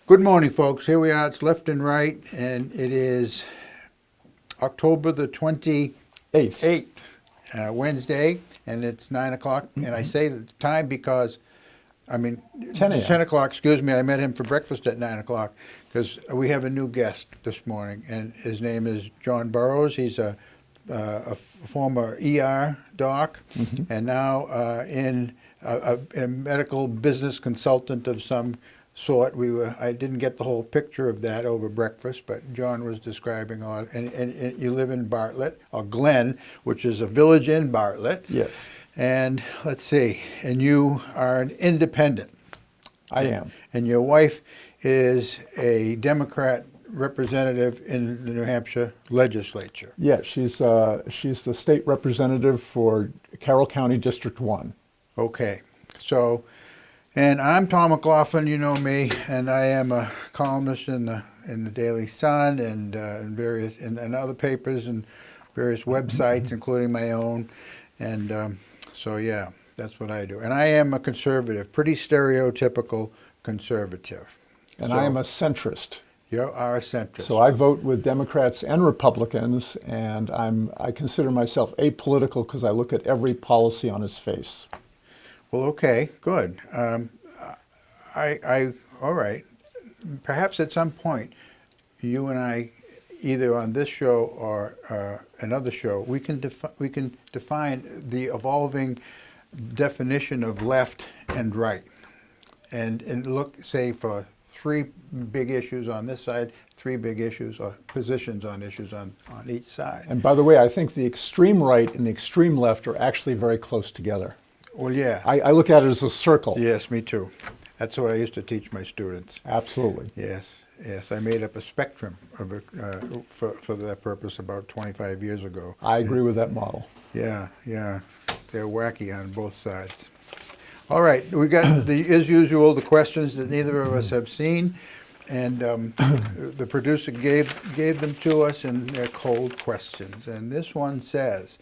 Good morning, folks. Here we are. It's Left and Right, and it is October the 28th, Wednesday, and it's 9 o'clock. And I say it's time because, 10 a.m. 10 o'clock, excuse me, I met him for breakfast at 9 o'clock because we have a new guest this morning, and his name is John Burroughs. He's a former ER doc, and now in a medical business consultant of some sort. I didn't get the whole picture of that over breakfast, but John was describing all. And you live in Bartlett, or Glen, which is a village in Bartlett. Yes. And let's see, and you are an independent. I am. And your wife is a Democrat representative in the New Hampshire legislature. Yes, she's the state representative for Carroll County District 1. Okay, so. And I'm Tom McLaughlin, you know me, and I am a columnist in the Daily Sun and in various and other papers and various websites, including my own. And so yeah, that's what I do. And I am a conservative, pretty stereotypical conservative. And I am a centrist. You are a centrist. So I vote with Democrats and Republicans, and I consider myself apolitical because I look at every policy on its face. Well, okay, good. All right. Perhaps at some point, you and I, either on this show or another show, we can define the evolving definition of left and right, and look, say, for three big issues on this side, three big issues or positions on issues on each side. And by the way, I think the extreme right and the extreme left are actually very close together. Well, yeah. I look at it as a circle. Yes, me too. That's what I used to teach my students. Absolutely. Yes. I made up a spectrum of for that purpose about 25 years ago. I agree with that model. Yeah. They're wacky on both sides. All right, we got, as usual, the questions that neither of us have seen, and the producer gave them to us, and they're cold questions. And this one says,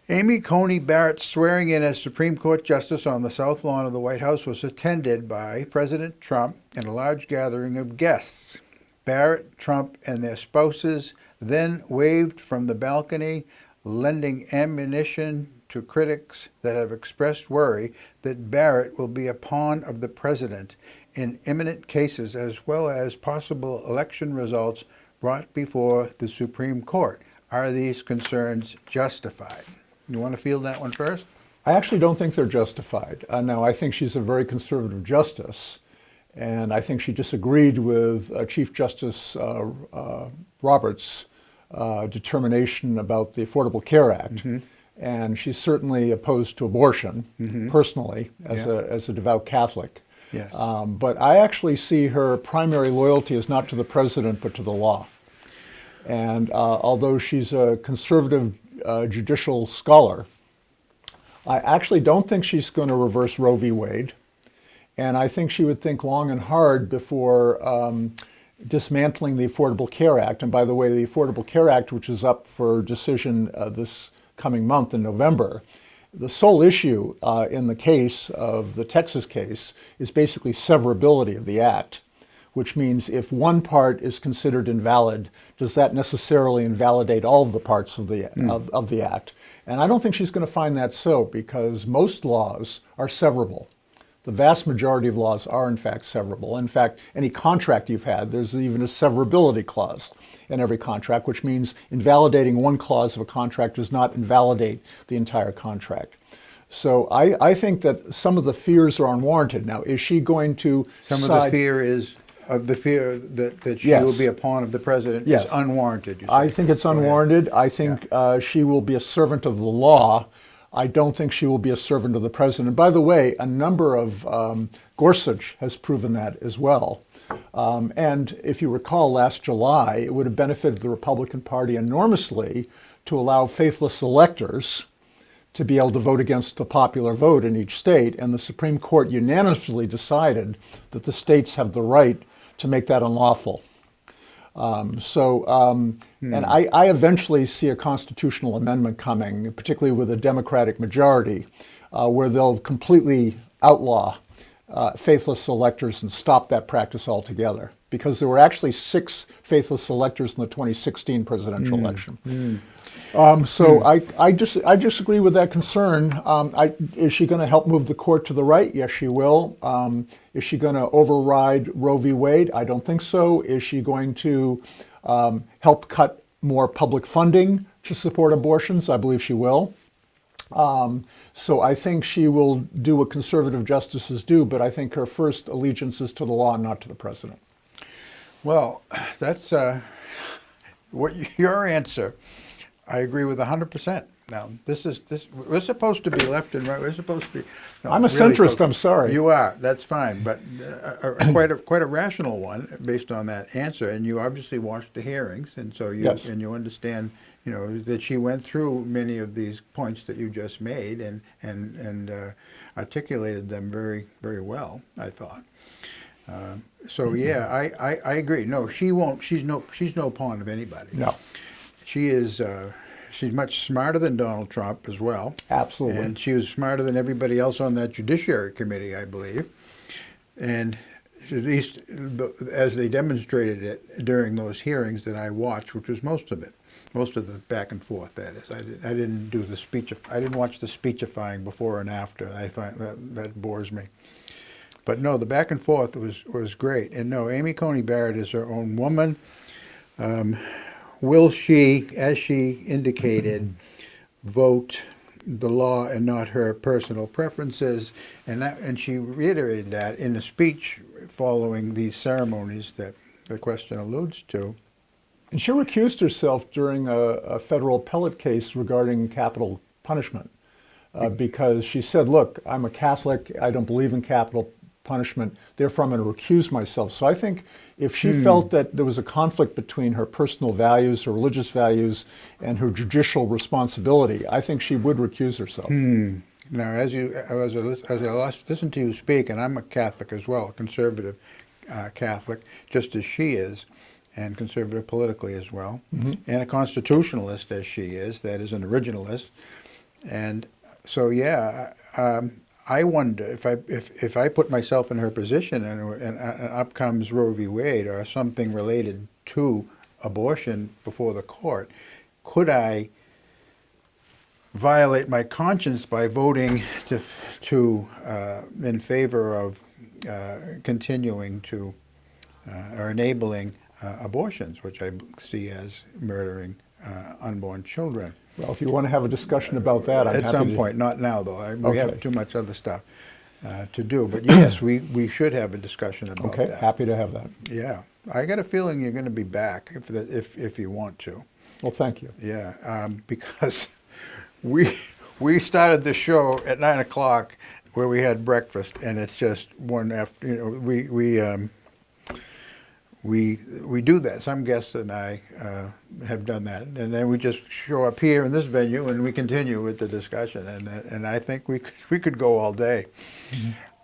Amy Coney Barrett's swearing in as Supreme Court Justice on the South Lawn of the White House was attended by President Trump and a large gathering of guests. Barrett, Trump, and their spouses then waved from the balcony, lending ammunition to critics that have expressed worry that Barrett will be a pawn of the president in imminent cases as well as possible election results brought before the Supreme Court. Are these concerns justified? You want to field that one first? I actually don't think they're justified. Now, I think she's a very conservative justice, and I think she disagreed with Chief Justice Roberts' determination about the Affordable Care Act. And she's certainly opposed to abortion, personally, as a devout Catholic. Yes. But I actually see her primary loyalty is not to the president, but to the law. And although she's a conservative judicial scholar, I actually don't think she's going to reverse Roe v. Wade. And I think she would think long and hard before dismantling the Affordable Care Act. And by the way, the Affordable Care Act, which is up for decision this coming month in November, the sole issue in the case of the Texas case is basically severability of the act, which means if one part is considered invalid, does that necessarily invalidate all of the parts of the of the act? And I don't think she's going to find that so, because most laws are severable. The vast majority of laws are in fact severable. In fact, any contract you've had, there's even a severability clause in every contract, which means invalidating one clause of a contract does not invalidate the entire contract. So I think that some of the fears are unwarranted. Now, is she going to Some of the fear is of the fear that she will be a pawn of the president is unwarranted. You say. I think it's unwarranted. I think she will be a servant of the law. I don't think she will be a servant of the president. By the way, a number of Gorsuch has proven that as well. And if you recall, last July, it would have benefited the Republican Party enormously to allow faithless electors to be able to vote against the popular vote in each state. And the Supreme Court unanimously decided that the states have the right to make that unlawful. And I eventually see a constitutional amendment coming, particularly with a Democratic majority, where they'll completely outlaw faithless electors and stop that practice altogether, because there were actually 6 faithless electors in the 2016 presidential election. So I disagree with that concern. Is she going to help move the court to the right? Yes, she will. Is she going to override Roe v. Wade? I don't think so. Is she going to help cut more public funding to support abortions? I believe she will. So I think she will do what conservative justices do, but I think her first allegiance is to the law and not to the president. Well, that's your answer. I agree with 100%. Now, we're supposed to be left and right. We're supposed to be. No, I'm a really, centrist. folks, I'm sorry. You are. That's fine, but quite a rational one based on that answer. And you obviously watched the hearings, and so you Yes. and you understand, that she went through many of these points that you just made and articulated them very, very well, I thought. So yeah, I agree. No, she won't. She's no pawn of anybody. No. She is. She's much smarter than Donald Trump as well. Absolutely. And she was smarter than everybody else on that Judiciary Committee, I believe. And at least as they demonstrated it during those hearings that I watched, which was most of the back and forth. That is, I didn't do the speech. I didn't watch the speechifying before and after. I find that bores me. But no, the back and forth was great. And no, Amy Coney Barrett is her own woman. Will she, as she indicated, vote the law and not her personal preferences? And she reiterated that in a speech following these ceremonies that the question alludes to. And she recused herself during a federal appellate case regarding capital punishment because she said, look, I'm a Catholic, I don't believe in capital punishment, therefore I'm going to recuse myself. So I think if she felt that there was a conflict between her personal values, her religious values, and her judicial responsibility, I think she would recuse herself. Now, as I listened to you speak, and I'm a Catholic as well, a conservative Catholic, just as she is, and conservative politically as well, and a constitutionalist as she is, that is an originalist. And so, yeah, I wonder if I put myself in her position and up comes Roe v. Wade or something related to abortion before the court, could I violate my conscience by voting in favor of continuing to or enabling abortions, which I see as murdering unborn children? Well, if you want to have a discussion about that, I'm At happy some to. point, not now though. We Okay. have too much other stuff to do. But yes, we should have a discussion about Okay, that. happy to have that. Yeah, I got a feeling you're going to be back if you want to. Well, thank you. Yeah, because we started the show at 9 o'clock where we had breakfast, and it's just one after. We do that. Some guests and I have done that, and then we just show up here in this venue and we continue with the discussion. And I think we could go all day.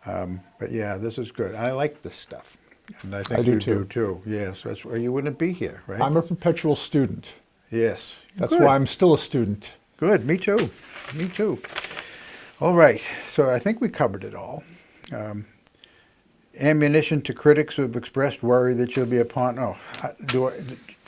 But yeah, this is good. I like this stuff, and I think I do you too. do too. Yes, that's why you wouldn't be here, right? I'm a perpetual student. Yes, That's good. why I'm still a student. Good. Me too. Me too. All right. So I think we covered it all. Ammunition to critics who have expressed worry that she'll be upon. Oh,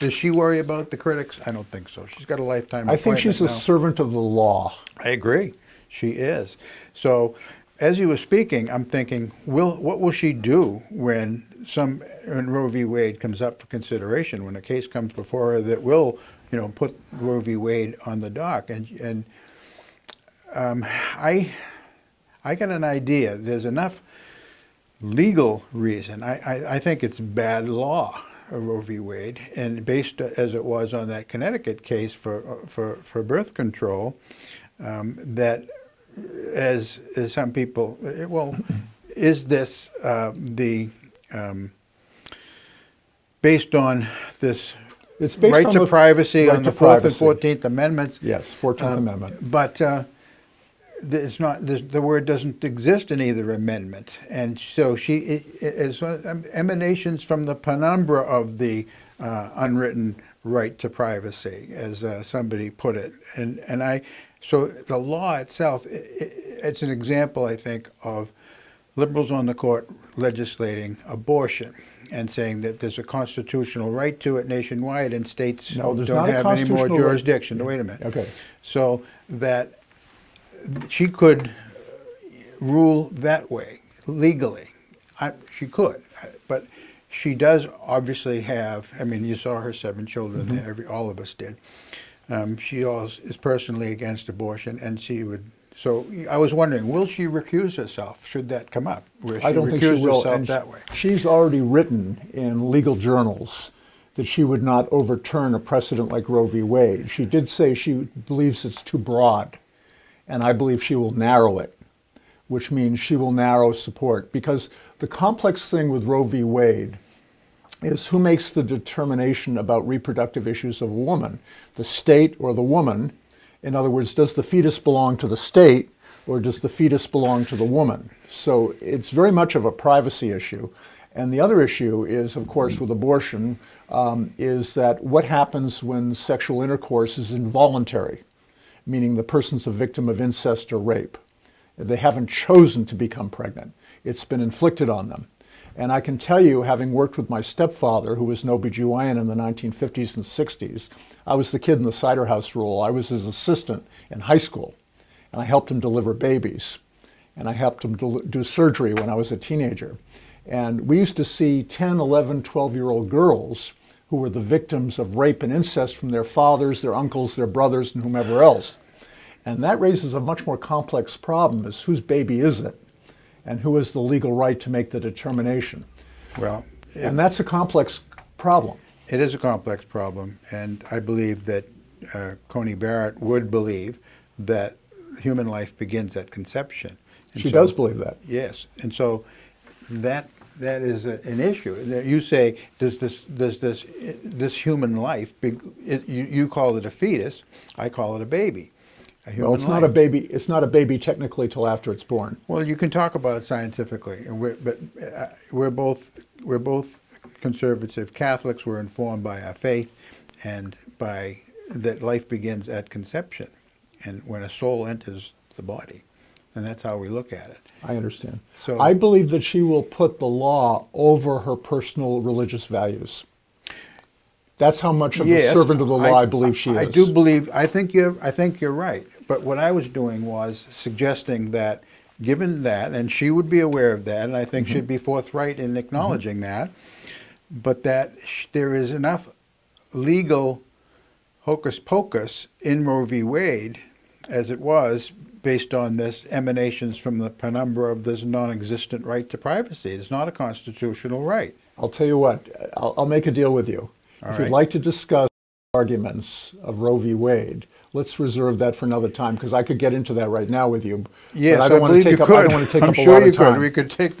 does she worry about the critics? I don't think so. She's got a lifetime I think she's a appointment now. servant of the law. I agree. She is. So as you were speaking, I'm thinking, what will she do when Roe v. Wade comes up for consideration, when a case comes before her that will, put Roe v. Wade on the dock? And I got an idea. There's enough legal reason. I think it's bad law, Roe v. Wade, and based as it was on that Connecticut case for birth control, that as some people, is this based on this It's based right on to the privacy right on the to 4th and privacy. 14th Amendments? Yes, 14th Amendment. But it's not. The word doesn't exist in either amendment, and so it's emanations from the penumbra of the unwritten right to privacy, as somebody put it, and so the law itself, it's an example, I think, of liberals on the court legislating abortion and saying that there's a constitutional right to it nationwide and states No, there's don't not a have any more constitutional right. jurisdiction. Wait a minute. Okay. So that she could rule that way legally. She could, but she does obviously have, I mean, you saw her 7 children there, all of us did. She also is personally against abortion, and she would, so I was wondering, will she recuse herself, should that come up? Will I don't think she will. herself And that way? she's already written in legal journals that she would not overturn a precedent like Roe v. Wade. She did say she believes it's too broad, and I believe she will narrow it, which means she will narrow support. Because the complex thing with Roe v. Wade is who makes the determination about reproductive issues of a woman, the state or the woman? In other words, does the fetus belong to the state or does the fetus belong to the woman? So it's very much of a privacy issue. And the other issue is, of course, with abortion, is that what happens when sexual intercourse is involuntary, meaning the person's a victim of incest or rape. They haven't chosen to become pregnant. It's been inflicted on them. And I can tell you, having worked with my stepfather, who was an OBGYN in the 1950s and 60s, I was the kid in the cider house rule. I was his assistant in high school, and I helped him deliver babies. And I helped him do surgery when I was a teenager. And we used to see 10, 11, 12-year-old girls who were the victims of rape and incest from their fathers, their uncles, their brothers, and whomever else. And that raises a much more complex problem, is whose baby is it? And who has the legal right to make the determination? Well, And that's a complex problem. it is a complex problem, and I believe that Coney Barrett would believe that human life begins at conception. And She so- does believe that. Yes, and so that is an issue. You say, does this human life? You call it a fetus. I call it a baby. A human Well, it's not a baby. It's not a baby technically till after it's born. Well, you can talk about it scientifically, and we're both conservative Catholics. We're informed by our faith, and by that life begins at conception, and when a soul enters the body, and that's how we look at it. I understand. So- I believe that she will put the law over her personal religious values. That's how much of a servant of the law I believe she is. I do believe. I think you're right. But what I was doing was suggesting that, given that, and she would be aware of that, and I think she'd be forthright in acknowledging that, but that there is enough legal hocus pocus in Roe v. Wade, as it was, based on this emanations from the penumbra of this non-existent right to privacy. It's not a constitutional right. I'll tell you what. I'll make a deal with you. All If right. you'd like to discuss arguments of Roe v. Wade, let's reserve that for another time, because I could get into that right now with you. Yes, but I I don't want believe to you take up. could. I don't want to take I'm up a sure lot you of time. could.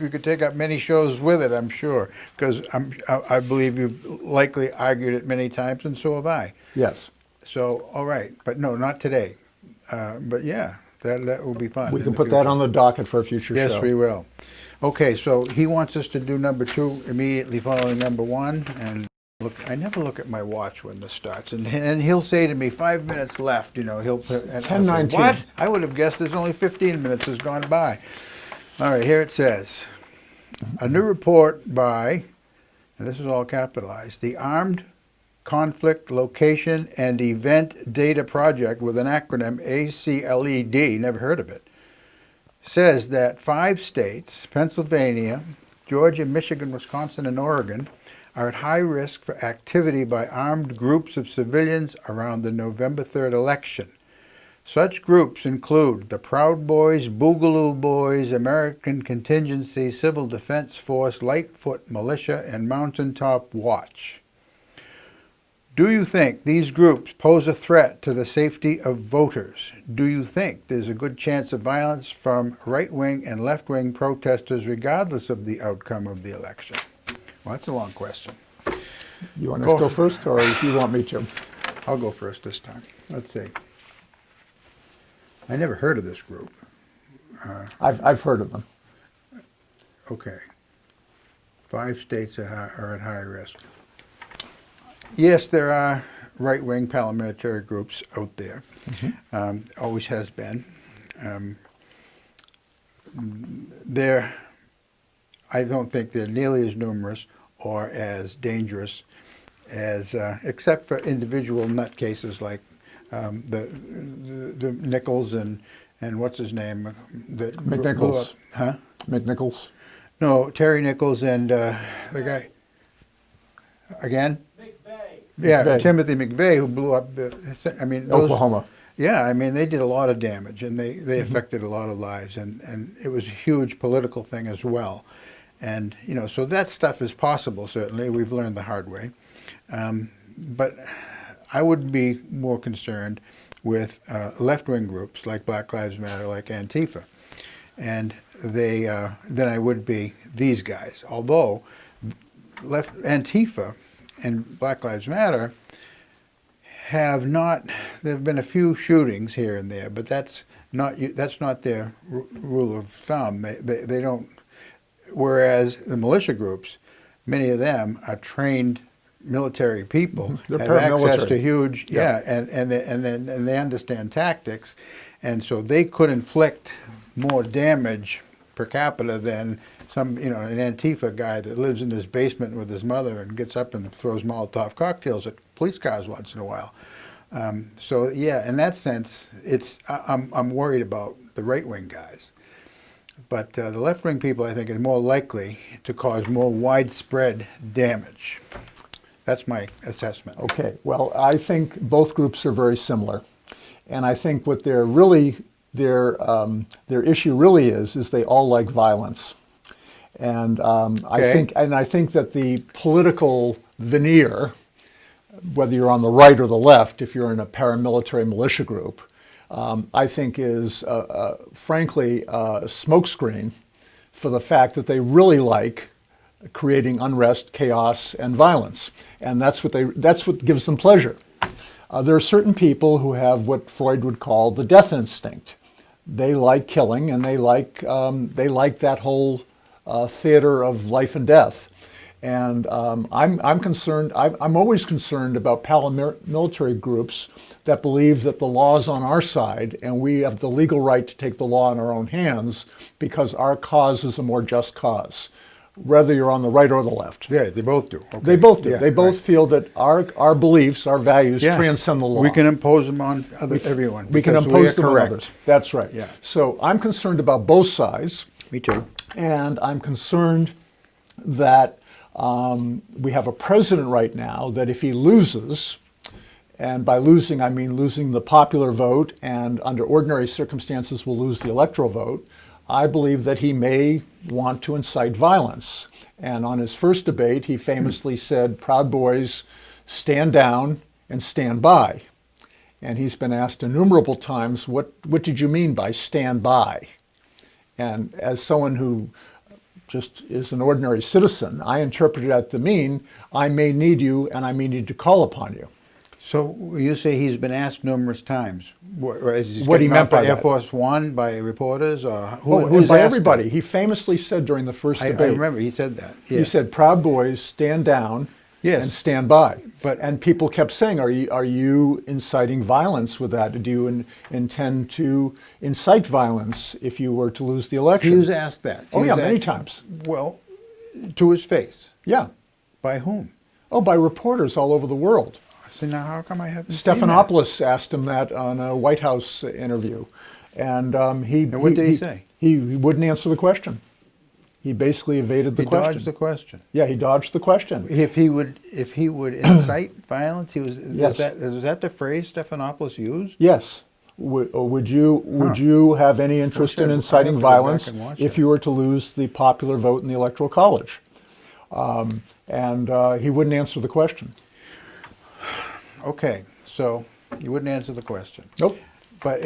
We could take up many shows with it. I'm sure, because I believe you've likely argued it many times, and so have I. Yes. So, all right, but no, not today. But yeah, that will be fun. We in can the put that future. on the docket for a future show. Yes, we will. Okay, so he wants us to do number 2 immediately following number 1, and look, I never look at my watch when this starts, and he'll say to me, 5 minutes left. He'll put, and I'll say, 10:19. what? I would have guessed there's only 15 minutes has gone by. All right, here it says, a new report by, and this is all capitalized, the Armed Conflict Location and Event Data Project, with an acronym ACLED, never heard of it, says that 5 states, Pennsylvania, Georgia, Michigan, Wisconsin, and Oregon, are at high risk for activity by armed groups of civilians around the November 3rd election. Such groups include the Proud Boys, Boogaloo Boys, American Contingency, Civil Defense Force, Lightfoot Militia, and Mountaintop Watch. Do you think these groups pose a threat to the safety of voters? Do you think there's a good chance of violence from right-wing and left-wing protesters regardless of the outcome of the election? Well, that's a long question. You want us to go first, or do you want me to? I'll go first this time. Let's see. I never heard of this group. I've heard of them. Okay. 5 states are at high risk. Yes, there are right-wing paramilitary groups out there. Always has been. They're I don't think they're nearly as numerous or as dangerous as, except for individual nutcases like the Nichols and what's his name? That blew up. McNichols. Huh? McNichols. No, Terry Nichols and the guy. Again? Yeah, McVeigh. Timothy McVeigh, who blew up I mean, those, Oklahoma. yeah, I mean, they did a lot of damage, and they affected a lot of lives, and it was a huge political thing as well. And, you know, so that stuff is possible, certainly. We've learned the hard way. But I would be more concerned with left-wing groups like Black Lives Matter, like Antifa, and than I would be these guys. Although Antifa and Black Lives Matter have not. There have been a few shootings here and there, but that's not their rule of thumb. They don't. Whereas the militia groups, many of them are trained military people, They're have access paramilitary. to huge, and they understand tactics, and so they could inflict more damage per capita than some, you know, an Antifa guy that lives in his basement with his mother and gets up and throws Molotov cocktails at police cars once in a while. So yeah, in that sense, I'm worried about the right-wing guys. But the left-wing people, I think, are more likely to cause more widespread damage. That's my assessment. Okay, well, I think both groups are very similar. And I think what their issue really is they all like violence. And Okay. I think that the political veneer, whether you're on the right or the left, if you're in a paramilitary militia group, I think is frankly a smokescreen for the fact that they really like creating unrest, chaos, and violence, and that's what gives them pleasure. There are certain people who have what Freud would call the death instinct. They like killing, and they like that whole theater of life and death. And I'm concerned. I'm always concerned about paramilitary groups that believe that the law is on our side and we have the legal right to take the law in our own hands because our cause is a more just cause, whether you're on the right or the left. Yeah, they both do. Okay. They both do. Yeah, They both right. feel that our beliefs, our values Yeah. transcend the law. We can impose them on everyone. We can because impose are them on correct. others. That's right. Yeah. So I'm concerned about both sides. Me too. And I'm concerned that we have a president right now that if he loses, and by losing I mean losing the popular vote and under ordinary circumstances will lose the electoral vote, I believe that he may want to incite violence. And on his first debate, he famously said, "Proud Boys, stand down and stand by." And he's been asked innumerable times, what did you mean by stand by? And as someone who just is an ordinary citizen, I interpret that to mean, I may need you and I may need to call upon you. So you say he's been asked numerous times. Is What he meant by Air that. Force One by reporters or Who's by asked everybody. him? He famously said during the first I debate, remember he said that. he Yes. said, "Proud Boys, stand down Yes. and stand by." But- and people kept saying, are you inciting violence with that? Do you intend to incite violence if you were to lose the election? He was asked that. He Oh was yeah, many asked- times. Well, to his face. Yeah. By whom? Oh, by reporters all over the world. So now how come I haven't seen that? Stephanopoulos asked him that on a White House interview, and And what did he say? He wouldn't answer the question. He basically evaded the He question. dodged the question. Yeah, he dodged the question. If he would incite violence, Yes. is that the phrase Stephanopoulos used? Yes. Would you have any interest in I'll inciting have to go back violence and watch if that. you were to lose the popular vote in the Electoral College? And he wouldn't answer the question. Okay, so you wouldn't answer the question. Nope. But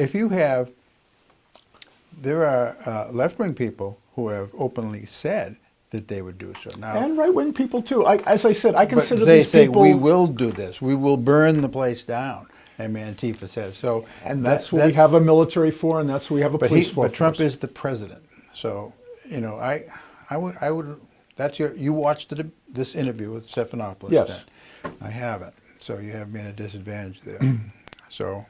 there are left-wing people who have openly said that they would do so. Now, And right-wing people too. As I said, I but consider they these say people. we will do this. We will burn the place down. And Antifa says so. And that's what we have a military for, and that's what we have a police for. But Trump is the president, so you know I would. That's you watched this interview with Stephanopoulos. Yes. Then. I haven't, so you have me at a disadvantage there. So,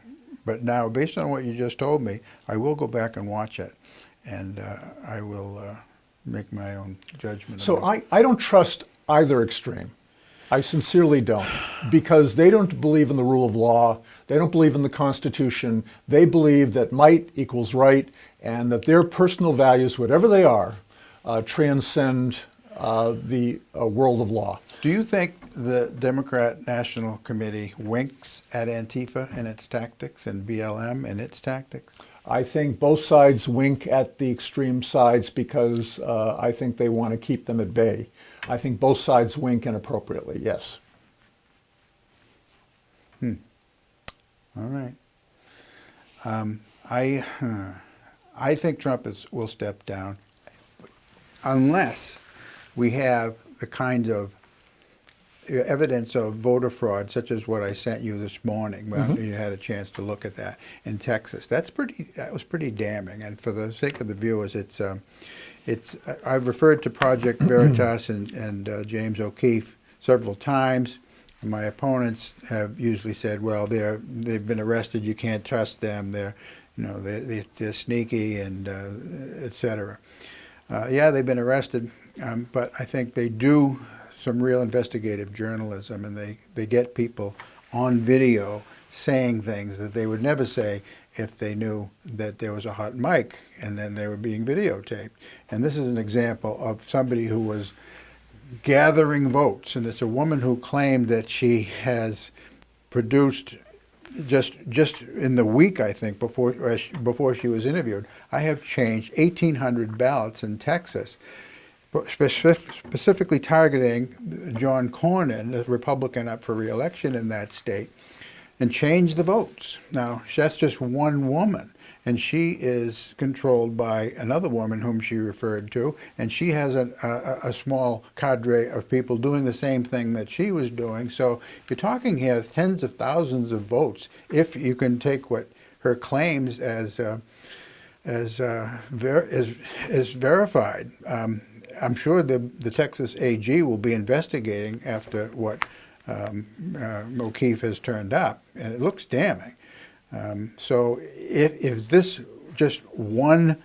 but now based on what you just told me, I will go back and watch it, and I will make my own judgment. So about. I don't trust either extreme. I sincerely don't, because they don't believe in the rule of law. They don't believe in the Constitution. They believe that might equals right, and that their personal values, whatever they are, transcend the world of law. Do you think the Democrat National Committee winks at Antifa and its tactics and BLM and its tactics? I think both sides wink at the extreme sides because I think they want to keep them at bay. I think both sides wink inappropriately, yes. All right. I think Trump will step down unless we have the kind of evidence of voter fraud, such as what I sent you this morning. Well, you had a chance to look at that in Texas. That was pretty damning. And for the sake of the viewers, I've referred to Project Veritas and James O'Keefe several times. My opponents have usually said, "Well, they've been arrested. You can't trust them. They're sneaky and etc." Yeah, they've been arrested, but I think they do some real investigative journalism, and they get people on video saying things that they would never say if they knew that there was a hot mic and then they were being videotaped. And this is an example of somebody who was gathering votes, and it's a woman who claimed that she has produced just in the week, I think, before she was interviewed, I have changed 1,800 ballots in Texas, specifically targeting John Cornyn, the Republican up for re-election in that state, and changed the votes. Now, that's just one woman, and she is controlled by another woman whom she referred to, and she has a small cadre of people doing the same thing that she was doing. So you're talking here tens of thousands of votes, if you can take what her claims as verified. I'm sure the Texas AG will be investigating after what O'Keefe has turned up, and it looks damning. So if this just one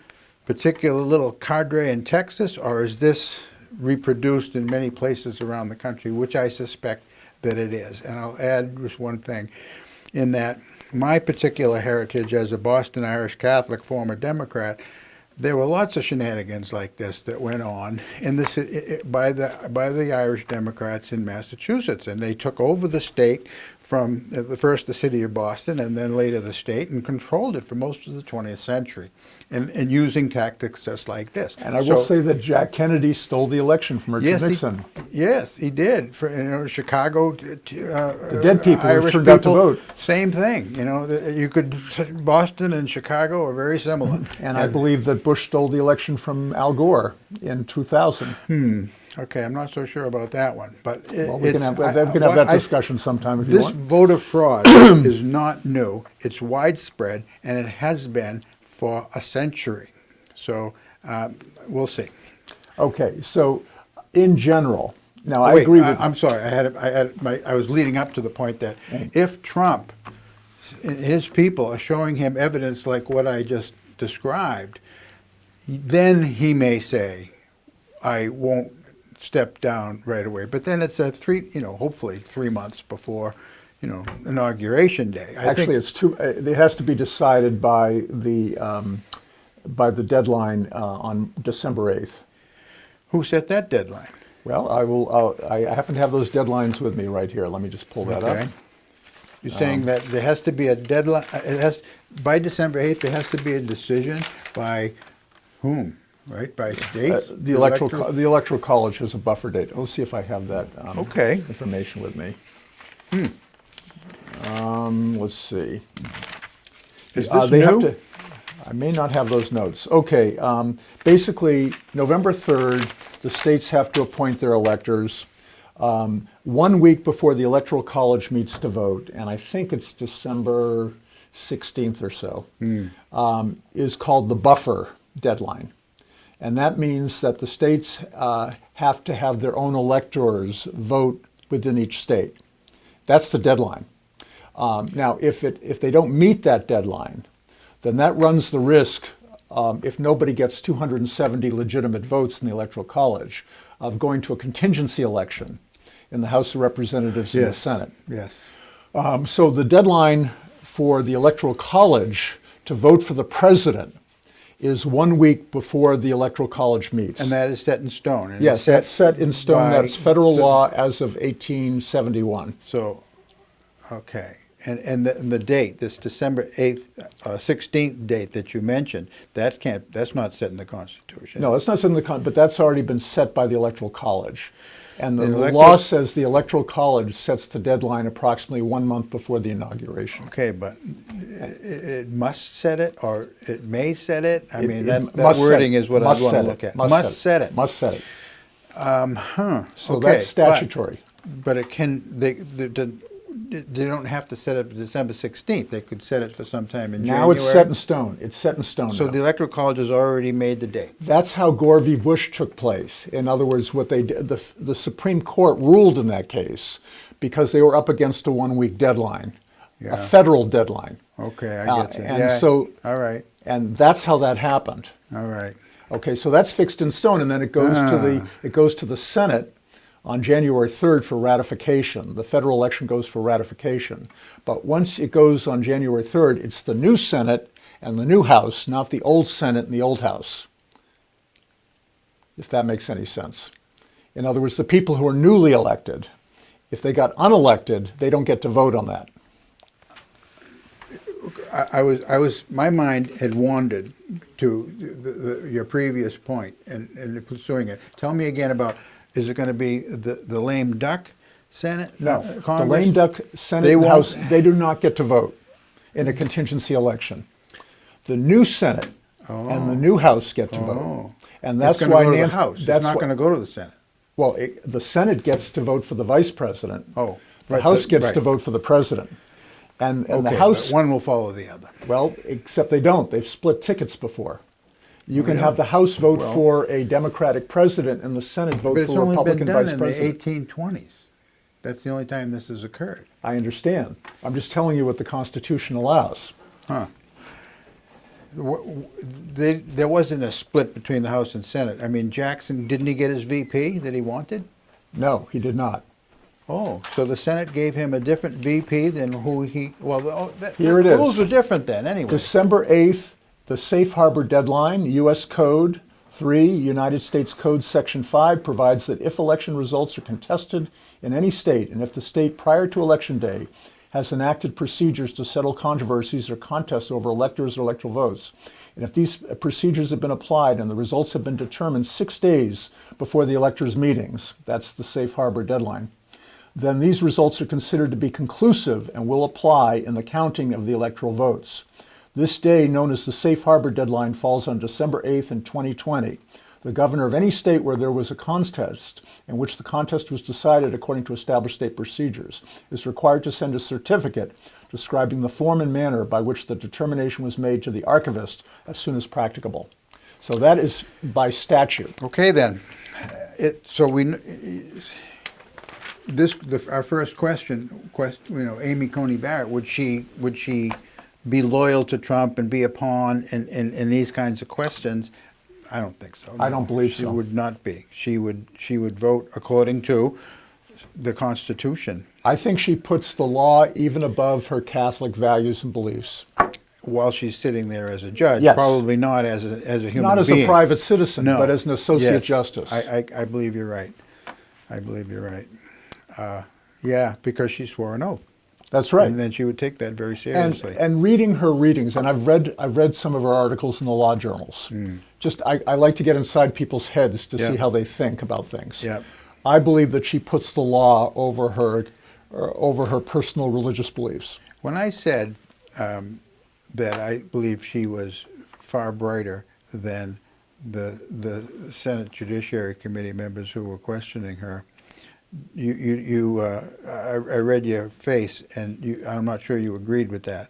particular little cadre in Texas, or is this reproduced in many places around the country, which I suspect that it is? And I'll add just one thing, in that my particular heritage as a Boston Irish Catholic former Democrat, there were lots of shenanigans like this that went on in by the Irish Democrats in Massachusetts, and they took over the state from first the city of Boston and then later the state, and controlled it for most of the 20th century, and using tactics just like this. And I will say that Jack Kennedy stole the election from Richard Nixon. Yes, he did. For Chicago, the dead people Irish who turned out to vote. Same thing. Boston and Chicago are very similar. And I believe that Bush stole the election from Al Gore in 2000. Okay, I'm not so sure about that one, but we can have that discussion sometime if you want. This voter fraud is not new. It's widespread, and it has been for a century. So we'll see. Okay, so in general, now I agree with. I'm sorry. I was leading up to the point that if Trump, his people are showing him evidence like what I just described, then he may say, "I won't step down right away." But then it's hopefully 3 months before, Inauguration Day. Actually, it's two. It has to be decided by the deadline on December 8th. Who set that deadline? Well, I happen to have those deadlines with me right here. Let me just pull that up. You're saying that there has to be a deadline. By December 8th, there has to be a decision by whom? Right, by states? The Electoral College has a buffer date. Let's see if I have that information with me. Let's see. Is this new? I may not have those notes. Okay, basically, November 3rd, the states have to appoint their electors. 1 week before the Electoral College meets to vote, and I think it's December 16th or so, is called the buffer deadline. And that means that the states have to have their own electors vote within each state. That's the deadline. Now, if they don't meet that deadline, then that runs the risk if nobody gets 270 legitimate votes in the Electoral College, of going to a contingency election in the House of Representatives and the Senate. Yes. So the deadline for the Electoral College to vote for the president is 1 week before the Electoral College meets. And that is set in stone. And yes, it's that's set in stone. by- That's federal law as of 1871. So, okay. And the date, this December 8th, 16th date that you mentioned, that's not set in the Constitution. No, it's not set in the but that's already been set by the Electoral College. And the The law says the Electoral College sets the deadline approximately 1 month before the inauguration. Okay, but it must set it, or it may set it? I mean, that must set wording it. is what I Must want to set it. look at. Must set it. Must set it. So Okay, that's statutory. But it can, they don't have to set it for December 16th. They could set it for sometime in Now January. it's set in stone. It's set in stone So now. the Electoral College has already made the date. That's how Gore v. Bush took place. In other words, what they did, the Supreme Court ruled in that case because they were up against a 1 week deadline, Yeah. a federal deadline. Okay, I get you. And Yeah, so, all right, and that's how that happened. all right. Okay, so that's fixed in stone, and then it goes to the Senate on January 3rd for ratification. The federal election goes for ratification. But once it goes on January 3rd, it's the new Senate and the new House, not the old Senate and the old House, if that makes any sense. In other words, the people who are newly elected, if they got unelected, they don't get to vote on that. My mind had wandered to your previous point and pursuing it. Tell me again about, is it going to be the lame duck Senate? No, Congress? the lame duck Senate They and won't- House, they do not get to vote in a contingency election. The new Senate and the new House get to vote. And that's it's going why to go to Nancy, the House. that's It's not why- going to go to the Senate. Well, the Senate gets to vote for the vice president. Oh, The right, House gets right. to vote for the president. And the Okay, House, but one will follow the other. well, except they don't. They've split tickets before. You can have the House vote for a Democratic president and the Senate vote But it's for a only been Republican done vice in president. the 1820s. That's the only time this has occurred. I understand. I'm just telling you what the Constitution allows. Huh. There wasn't a split between the House and Senate. I mean, Jackson, didn't he get his VP that he wanted? No, he did not. Oh, so the Senate gave him a different VP than who he, well, Here it the is. rules were different then, anyway. December 8th, the safe harbor deadline, U.S. Code 3, United States Code Section 5 provides that if election results are contested in any state, and if the state prior to election day has enacted procedures to settle controversies or contests over electors or electoral votes, and if these procedures have been applied and the results have been determined 6 days before the electors' meetings, that's the safe harbor deadline, then these results are considered to be conclusive and will apply in the counting of the electoral votes. This day, known as the safe harbor deadline, falls on December 8th in 2020. The governor of any state where there was a contest in which the contest was decided according to established state procedures is required to send a certificate describing the form and manner by which the determination was made to the archivist as soon as practicable. So that is by statute. Okay, then. Our first question, Amy Coney Barrett, would she be loyal to Trump and be a pawn in these kinds of questions? I don't think so. I don't believe so. She would not be. She would vote according to the Constitution. I think she puts the law even above her Catholic values and beliefs. While she's sitting there as a judge, Yes. Probably not as a human Not as being. a private citizen, No. but as an associate Yes. justice. I believe you're right. I believe you're right. Yeah, because she swore an oath. That's right. And then she would take that very seriously. And reading her readings, and I've read some of her articles in the law journals. Just I like to get inside people's heads to see Yeah. how they think about things. Yeah. I believe that she puts the law over her personal religious beliefs. When I said that I believe she was far brighter than the Senate Judiciary Committee members who were questioning her, I read your face, and I'm not sure you agreed with that.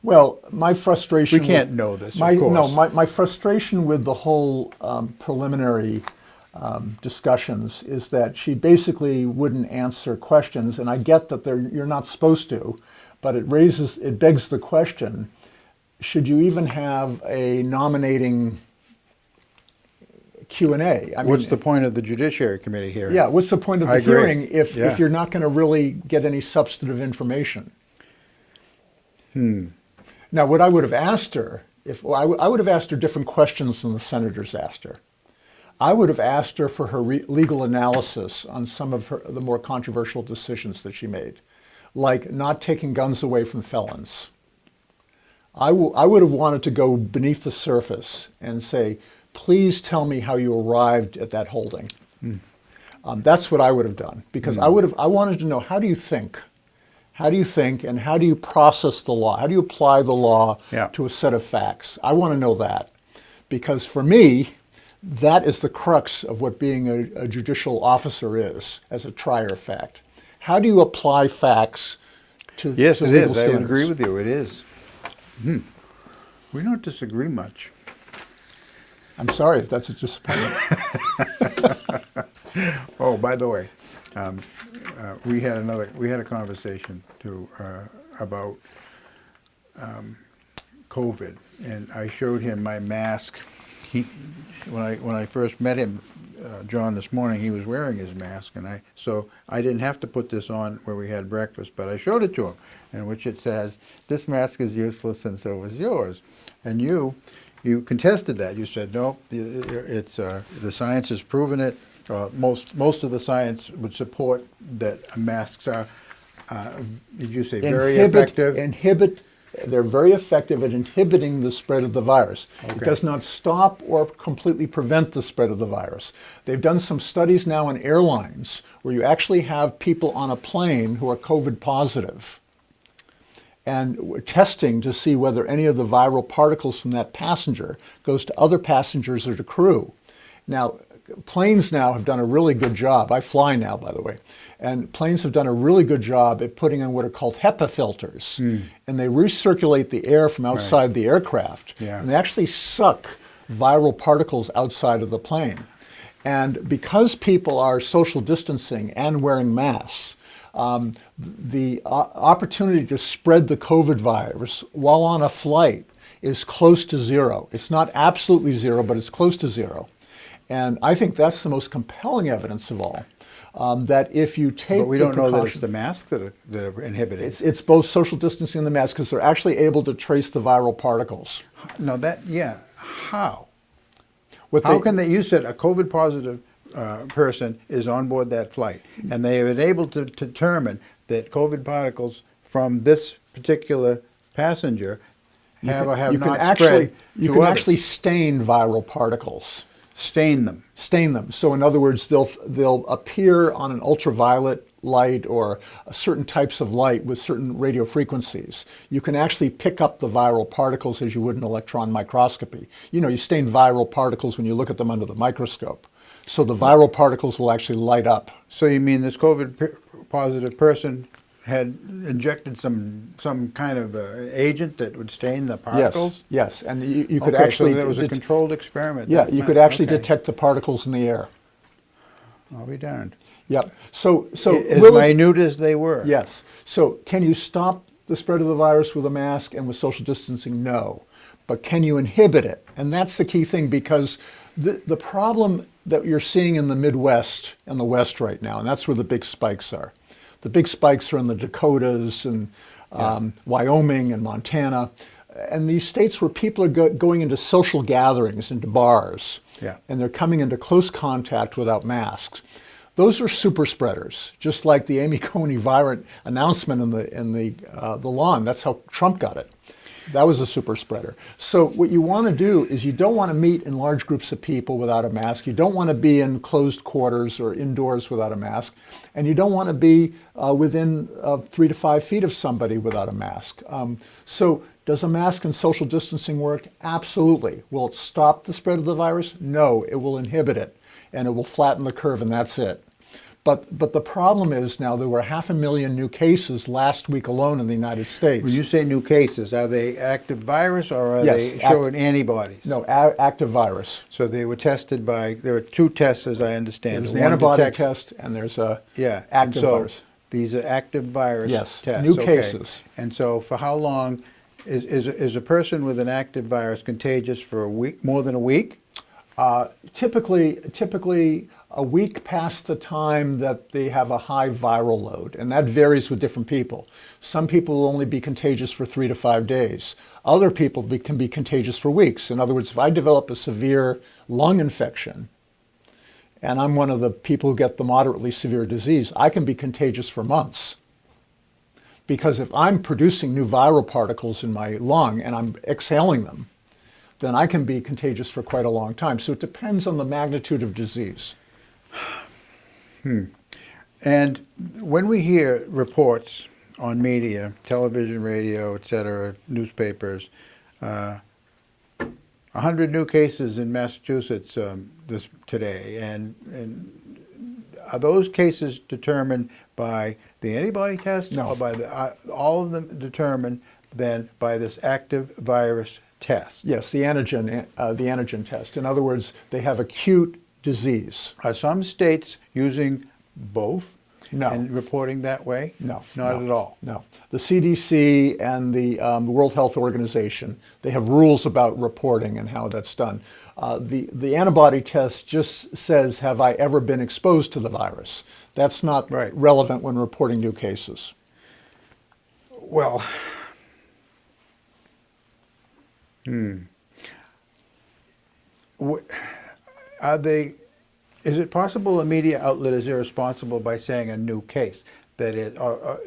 Well, my frustration. We can't know this, of course. No, my frustration with the whole preliminary discussions is that she basically wouldn't answer questions, and I get that you're not supposed to, but it begs the question: should you even have a nominating Q&A? What's the point of the Judiciary Committee hearing? Yeah, what's the point of I the agree. hearing if Yeah. you're not going to really get any substantive information? Now, what I would have asked her, I would have asked her different questions than the senators asked her. I would have asked her for her legal analysis on some of the more controversial decisions that she made, like not taking guns away from felons. I would have wanted to go beneath the surface and say, please tell me how you arrived at that holding. That's what I would have done, because I wanted to know, how do you think? How do you think, and how do you process the law? How do you apply the law Yeah. to a set of facts? I want to know that, because for me, that is the crux of what being a judicial officer is, as a trier of fact. How do you apply facts to Yes, to it legal is. I would standards? agree with you. It is. We don't disagree much. I'm sorry if that's a disappointment. Oh, by the way, we had a conversation too about COVID, and I showed him my mask. When I first met him, John, this morning, he was wearing his mask, and so I didn't have to put this on where we had breakfast, but I showed it to him, in which it says, "This mask is useless, and so is yours." And you contested that. You said, no, it's the science has proven it. Most of the science would support that masks are, did you say, very effective? They're very effective at inhibiting the spread of the virus. Okay. It does not stop or completely prevent the spread of the virus. They've done some studies now in airlines where you actually have people on a plane who are COVID positive, and we're testing to see whether any of the viral particles from that passenger goes to other passengers or to crew. Now, planes now have done a really good job. I fly now, by the way. And planes have done a really good job at putting in what are called HEPA filters. And they recirculate the air from outside the aircraft. Yeah. And they actually suck viral particles outside of the plane. And because people are social distancing and wearing masks, the opportunity to spread the COVID virus while on a flight is close to zero. It's not absolutely zero, but it's close to zero. And I think that's the most compelling evidence of all. That if you take But we the don't know that it's precaution- the masks that are inhibiting. it's both social distancing and the mask, because they're actually able to trace the viral particles. No, how? What How they- can they? You said a COVID positive person is on board that flight, and they have been able to determine that COVID particles from this particular passenger have or have you can not actually spread you to can others. actually stain viral particles. Stain them. Stain them. So in other words, they'll appear on an ultraviolet light or certain types of light with certain radio frequencies. You can actually pick up the viral particles as you would in electron microscopy. You know, you stain viral particles when you look at them under the microscope. So the viral particles will actually light up. So you mean this COVID positive person had injected some kind of agent that would stain the particles? Yes, and you could Okay, actually so that was a controlled experiment. yeah, That you meant- could actually okay. detect the particles in the air. I'll be darned. Yeah. So As really, minute as they were. yes. So can you stop the spread of the virus with a mask and with social distancing? No. But can you inhibit it? And that's the key thing, because the problem that you're seeing in the Midwest and the West right now, and that's where the big spikes are. The big spikes are in the Dakotas and Wyoming and Montana, and these states where people are going into social gatherings, into bars, Yeah. and they're coming into close contact without masks. Those are super spreaders, just like the Amy Coney virus announcement in the lawn. That's how Trump got it. That was a super spreader. So what you want to do is you don't want to meet in large groups of people without a mask. You don't want to be in closed quarters or indoors without a mask. And you don't want to be within 3 to 5 feet of somebody without a mask. So does a mask and social distancing work? Absolutely. Will it stop the spread of the virus? No, it will inhibit it. And it will flatten the curve, and that's it. But the problem is now there were 500,000 new cases last week alone in the United States. When you say new cases, are they active virus or are Yes, they showing antibodies? No, active virus. So they were tested there were two tests, as I understand. There's it. the One antibody detects- test and there's a Yeah. active and so virus. These are active virus Yes, tests. new okay. cases. And so for how long Is a person with an active virus contagious for a week, more than a week? Typically a week past the time that they have a high viral load, and that varies with different people. Some people will only be contagious for 3 to 5 days. Other people can be contagious for weeks. In other words, if I develop a severe lung infection, and I'm one of the people who get the moderately severe disease, I can be contagious for months. Because if I'm producing new viral particles in my lung and I'm exhaling them, then I can be contagious for quite a long time. So it depends on the magnitude of disease. And when we hear reports on media, television, radio, et cetera, newspapers, 100 new cases in Massachusetts today, and are those cases determined by the antibody test? No. Or by all of them determined then by this active virus test? Yes, the antigen test. In other words, they have acute disease. Are some states using both? No. And reporting that way? No. Not at all? No. The CDC and the World Health Organization, they have rules about reporting and how that's done. The antibody test just says, have I ever been exposed to the virus? That's not relevant when reporting new cases. Well, is it possible a media outlet is irresponsible by saying a new case? That is,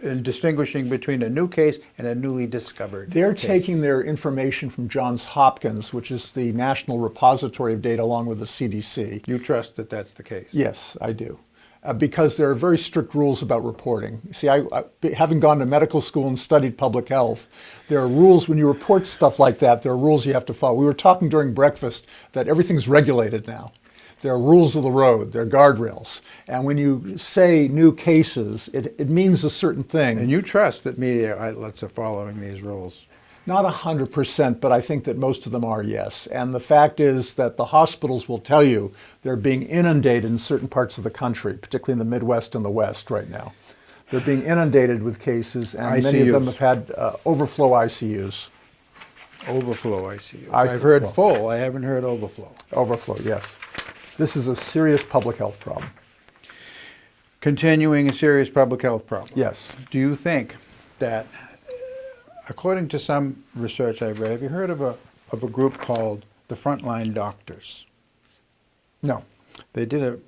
in distinguishing between a new case and a newly discovered They're case? taking their information from Johns Hopkins, which is the national repository of data, along with the CDC. You trust that that's the case? Yes, I do. Because there are very strict rules about reporting. See, having gone to medical school and studied public health, there are rules when you report stuff like that. There are rules you have to follow. We were talking during breakfast that everything's regulated now. There are rules of the road. There are guardrails. And when you say new cases, it means a certain thing. And you trust that media outlets are following these rules? Not 100%, but I think that most of them are, yes. And the fact is that the hospitals will tell you they're being inundated in certain parts of the country, particularly in the Midwest and the West right now. They're being inundated with cases, and many of them have had overflow ICUs. Overflow ICUs. I've heard full. I haven't heard overflow. Overflow, yes. This is a serious public health problem. Continuing a serious public health problem. Yes. Do you think that, according to some research I've read, have you heard of a group called the Frontline Doctors? No. They did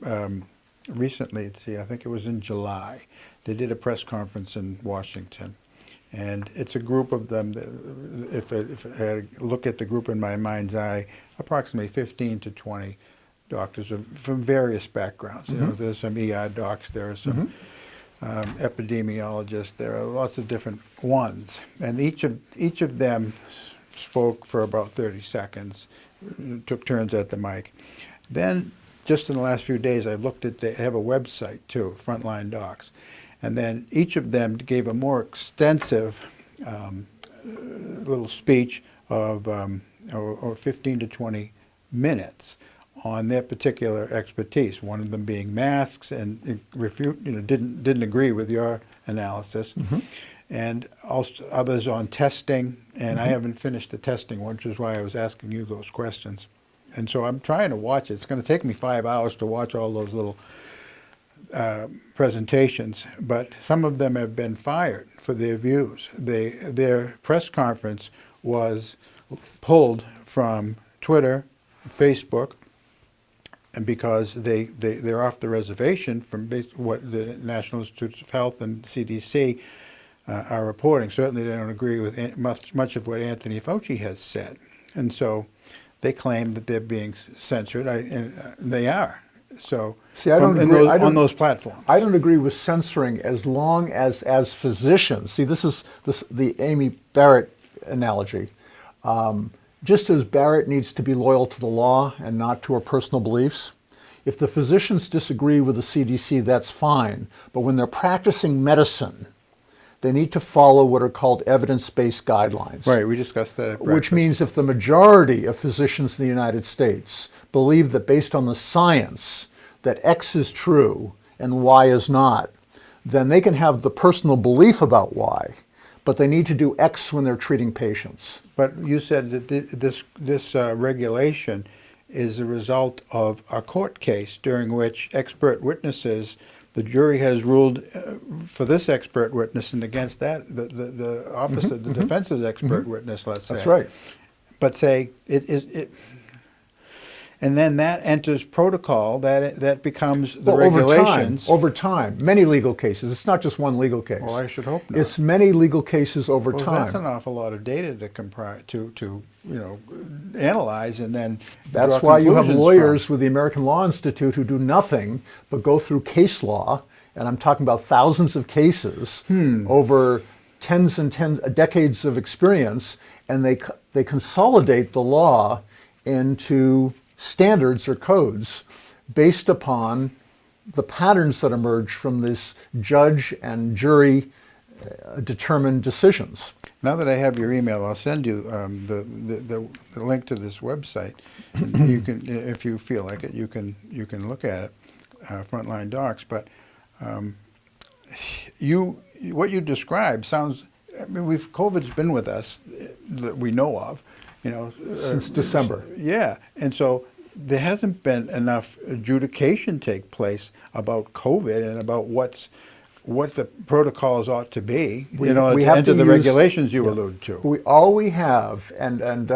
recently, I think it was in July, they did a press conference in Washington. And it's a group of them, if I look at the group in my mind's eye, approximately 15 to 20 doctors from various backgrounds. You know, there's some ER docs, there are some epidemiologists, there are lots of different ones. And each of them spoke for about 30 seconds, took turns at the mic. Then, just in the last few days, I've looked at, they have a website too, Frontline Docs. And then each of them gave a more extensive little speech of or 15 to 20 minutes on their particular expertise. One of them being masks, and didn't agree with your analysis, and also others on testing. And I haven't finished the testing, which is why I was asking you those questions. And so I'm trying to watch it. It's going to take me 5 hours to watch all those little presentations, but some of them have been fired for their views. Their press conference was pulled from Twitter, Facebook, and because they're off the reservation from what the National Institutes of Health and CDC are reporting. Certainly they don't agree with much of what Anthony Fauci has said. And so they claim that they're being censored, and they are. So, see, I don't agree on those platforms. I don't agree with censoring as long as physicians. See, this is the Amy Barrett analogy. Just as Barrett needs to be loyal to the law and not to her personal beliefs, if the physicians disagree with the CDC, that's fine. But when they're practicing medicine, they need to follow what are called evidence-based guidelines. Right, we discussed that at breakfast. Which means if the majority of physicians in the United States believe that based on the science that X is true and Y is not, then they can have the personal belief about Y. but they need to do X when they're treating patients. But you said that this regulation is a result of a court case during which expert witnesses, the jury has ruled for this expert witness and against that, the opposite, the defense's expert witness, let's say. That's right. But say it and then that enters protocol, that becomes the regulations. Over time, many legal cases. It's not just one legal case. Well, I should hope not. It's many legal cases over Well, time. that's an awful lot of data to analyze and then That's draw why you have conclusions lawyers from. with the American Law Institute who do nothing but go through case law, and I'm talking about thousands of cases over tens and decades of experience, and they consolidate the law into standards or codes based upon the patterns that emerge from this judge and jury determined decisions. Now that I have your email, I'll send you the link to this website. You can, if you feel like it, you can look at it, Frontline Docs. But what you describe sounds. I mean, COVID's been with us that we know of, Since December. Yeah, and so there hasn't been enough adjudication take place about COVID and about what the protocols ought to be, We to have enter to the use- regulations you allude to. All we have, and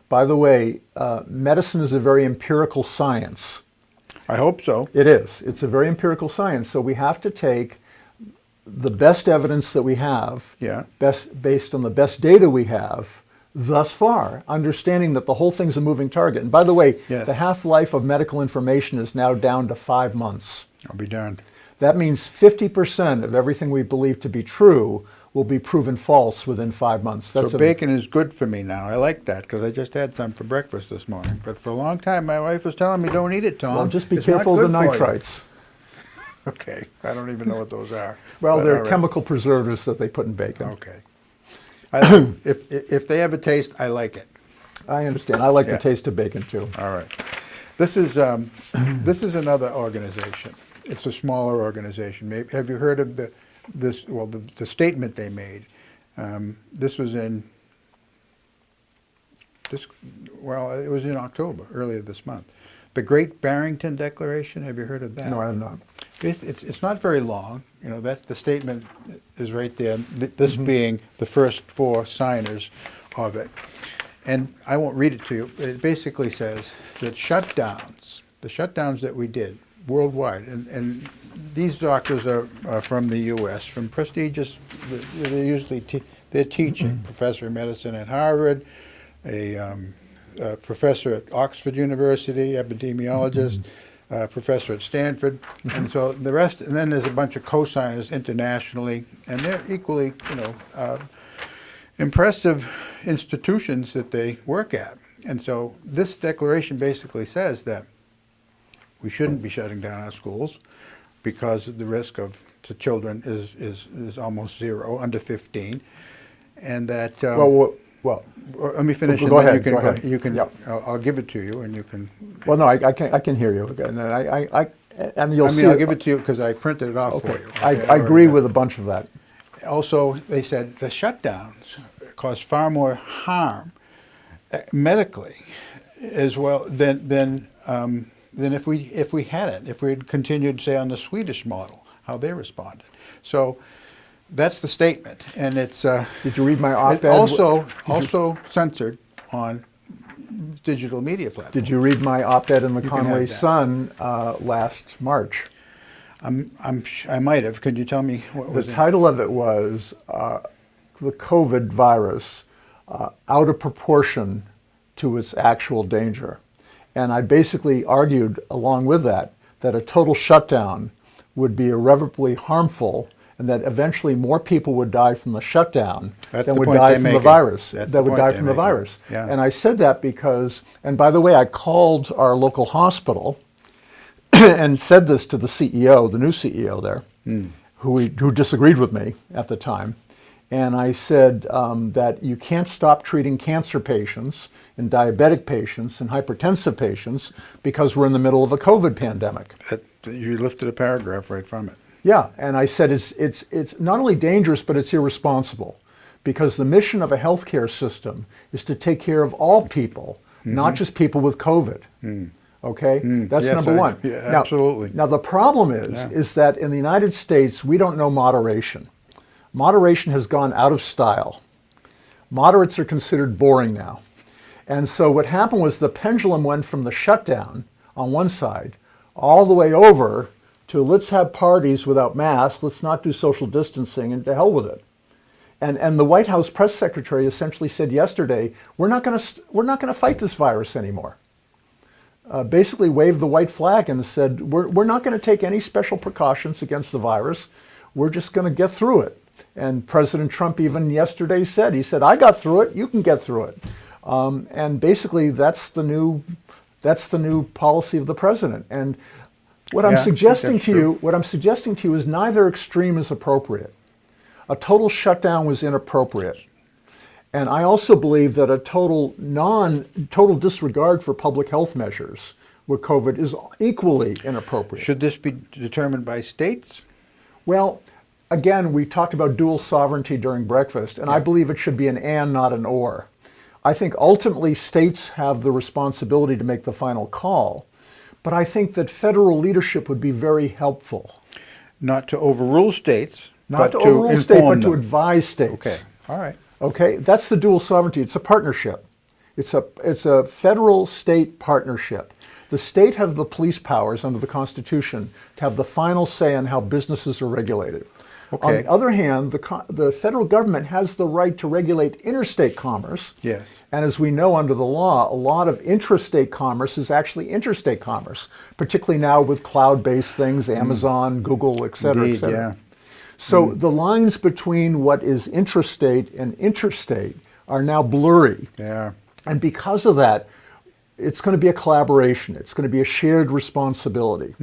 by the way, medicine is a very empirical science. I hope so. It is. It's a very empirical science. So we have to take the best evidence that we have, Yeah. based on the best data we have thus far, understanding that the whole thing's a moving target. And by the way, Yes. the half-life of medical information is now down to 5 months. I'll be darned. That means 50% of everything we believe to be true will be proven false within 5 months. So bacon is good for me now. I like that because I just had some for breakfast this morning. But for a long time, my wife was telling me, don't eat it, Tom. Well, just be It's not careful of the good for you." nitrites. Okay, I don't even know what those are. Well, But they're all right. chemical preservatives that they put in bacon. Okay. If they have a taste, I like it. I understand. I like Yeah. the taste of bacon too. All right. This is another organization. It's a smaller organization. Maybe, have you heard of the statement they made? This was it was in October, earlier this month. The Great Barrington Declaration. Have you heard of that? No, I have not. It's not very long. That's the statement is right there. This being the first 4 signers of it. And I won't read it to you. It basically says that the shutdowns that we did worldwide, and these doctors are from the U.S., from prestigious, they're usually they're teaching, professor of medicine at Harvard, a professor at Oxford University, epidemiologist, professor at Stanford, and so the rest, and then there's a bunch of co-signers internationally, and they're equally, impressive institutions that they work at. And so this declaration basically says that we shouldn't be shutting down our schools because the risk to children is almost zero, under 15, and that. Well, let me finish. Go and then ahead, go ahead. You can. Yep. I'll give it to you, and you can. well, no, I can hear you. Okay, and you'll see. I'll give it to you because I printed it off for Okay, you. I agree with a bunch of that. Also, they said the shutdowns cause far more harm medically, as well than if we hadn't, if we had continued, say, on the Swedish model, how they responded. So that's the statement, and it's Did you read my op-ed? also censored on digital media platforms. Did you read my op-ed in the You can Conway have that. Sun last March? I might have. Could you tell me what The was it? title of it was "The COVID Virus Out of Proportion to Its Actual Danger," and I basically argued along with that a total shutdown would be irreparably harmful, and that eventually more people would die from the shutdown That's than the would point die they're from the making. virus. That's that the would point die they're from the making. virus. Yeah. And I said that because, and by the way, I called our local hospital and said this to the CEO, the new CEO there, who disagreed with me at the time. And I said that you can't stop treating cancer patients and diabetic patients and hypertensive patients because we're in the middle of a COVID pandemic. You lifted a paragraph right from it. Yeah, and I said it's not only dangerous, but it's irresponsible, because the mission of a healthcare system is to take care of all people, not just people with COVID. Okay, that's Yes, number one. yeah, Now- absolutely. Now the problem is that in the United States we don't know moderation. Moderation has gone out of style. Moderates are considered boring now, and so what happened was the pendulum went from the shutdown on one side all the way over to let's have parties without masks, let's not do social distancing, and to hell with it. And the White House press secretary essentially said yesterday, we're not going to fight this virus anymore. Basically waved the white flag and said, we're not going to take any special precautions against the virus. We're just going to get through it. And President Trump even yesterday said, I got through it, you can get through it. And basically that's the new policy of the president. And what I'm suggesting to you is neither extreme is appropriate. A total shutdown was inappropriate. And I also believe that a total disregard for public health measures with COVID is equally inappropriate. Should this be determined by states? Well, again, we talked about dual sovereignty during breakfast, and I believe it should be an and, not an or. I think ultimately states have the responsibility to make the final call, but I think that federal leadership would be very helpful. Not to overrule states, Not but to overrule states, inform but to them. advise states. Okay, all right. Okay, that's the dual sovereignty. It's a partnership. It's a federal-state partnership. The state have the police powers under the Constitution to have the final say on how businesses are regulated. Okay. On the other hand, the federal government has the right to regulate interstate commerce. Yes. And as we know under the law, a lot of intrastate commerce is actually interstate commerce, particularly now with cloud-based things, Amazon, Google, et cetera, Indeed, et cetera. yeah. So the lines between what is intrastate and interstate are now blurry. Yeah. And because of that, it's going to be a collaboration. It's going to be a shared responsibility.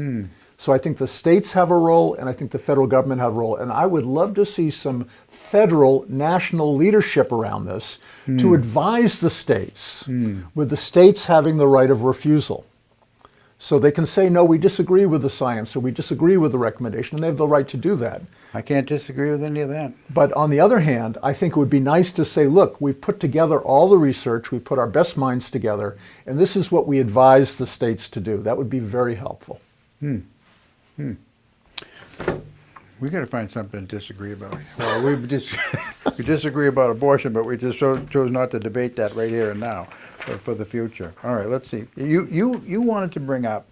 So I think the states have a role, and I think the federal government have a role. And I would love to see some federal, national leadership around this to advise the states, with the states having the right of refusal. So they can say, no, we disagree with the science, or we disagree with the recommendation, and they have the right to do that. I can't disagree with any of that. But on the other hand, I think it would be nice to say, look, we've put together all the research, we put our best minds together, and this is what we advise the states to do. That would be very helpful. We got to find something to disagree about. Well, we disagree about abortion, but we just chose not to debate that right here and now for the future. All right, let's see. You wanted to bring up,